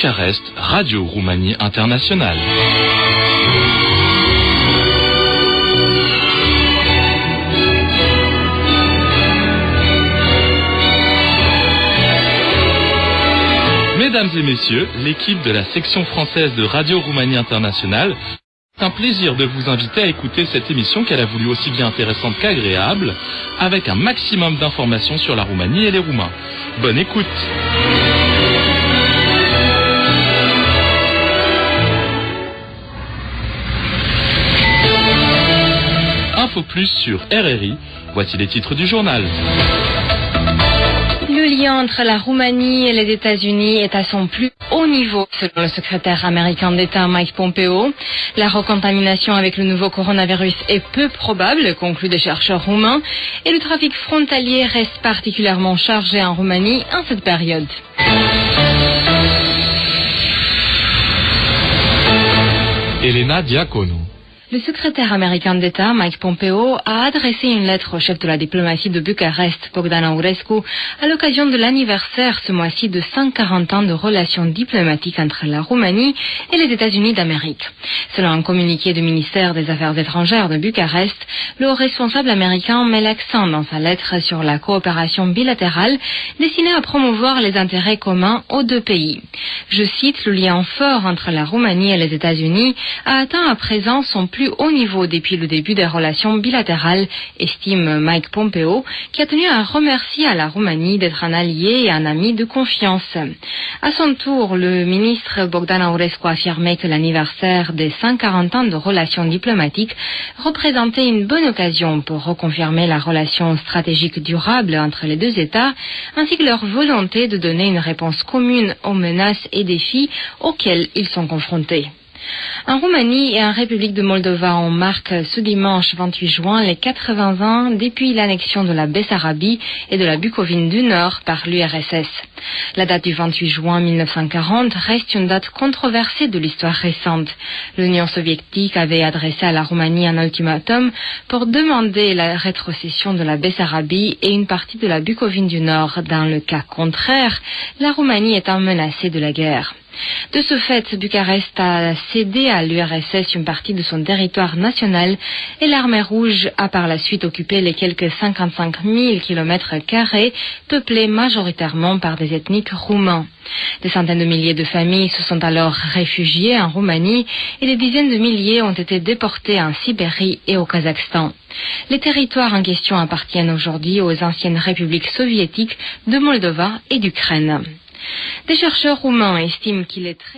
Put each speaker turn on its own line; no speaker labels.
Bucarest, Radio Roumanie Internationale. Mesdames et messieurs, l'équipe de la section française de Radio Roumanie Internationale, c'est un plaisir de vous inviter à écouter cette émission qu'elle a voulu aussi bien intéressante qu'agréable, avec un maximum d'informations sur la Roumanie et les Roumains. Bonne écoute! Info plus sur RRI, voici les titres du journal.
Le lien entre la Roumanie et les États-Unis est à son plus haut niveau, selon le secrétaire américain d'État Mike Pompeo. La recontamination avec le nouveau coronavirus est peu probable, concluent des chercheurs roumains, et le trafic frontalier reste particulièrement chargé en Roumanie en cette période.
Elena Diaconu.
Le secrétaire américain d'État, Mike Pompeo, a adressé une lettre au chef de la diplomatie de Bucarest, Bogdan Aurescu, à l'occasion de l'anniversaire ce mois-ci de 140 ans de relations diplomatiques entre la Roumanie et les États-Unis d'Amérique. Selon un communiqué du ministère des Affaires étrangères de Bucarest, le responsable américain met l'accent dans sa lettre sur la coopération bilatérale destinée à promouvoir les intérêts communs aux deux pays. Je cite, le lien fort entre la Roumanie et les États-Unis a atteint à présent son plus haut niveau depuis le début des relations bilatérales, estime Mike Pompeo, qui a tenu à remercier à la Roumanie d'être un allié et un ami de confiance. À son tour, le ministre Bogdan Aurescu a affirmé que l'anniversaire des 140 ans de relations diplomatiques représentait une bonne occasion pour reconfirmer la relation stratégique durable entre les deux États, ainsi que leur volonté de donner une réponse commune aux menaces et défis auxquels ils sont confrontés. En Roumanie et en République de Moldova, on marque ce dimanche 28 juin les 80 ans depuis l'annexion de la Bessarabie et de la Bucovine du Nord par l'URSS. La date du 28 juin 1940 reste une date controversée de l'histoire récente. L'Union soviétique avait adressé à la Roumanie un ultimatum pour demander la rétrocession de la Bessarabie et une partie de la Bucovine du Nord. Dans le cas contraire, la Roumanie étant menacée de la guerre. De ce fait, Bucarest a cédé à l'URSS une partie de son territoire national et l'armée rouge a par la suite occupé les quelques 55 000 km² peuplés majoritairement par des ethniques roumains. Des centaines de milliers de familles se sont alors réfugiées en Roumanie et des dizaines de milliers ont été déportés en Sibérie et au Kazakhstan. Les territoires en question appartiennent aujourd'hui aux anciennes républiques soviétiques de Moldova et d'Ukraine. Des chercheurs roumains estiment qu'il est très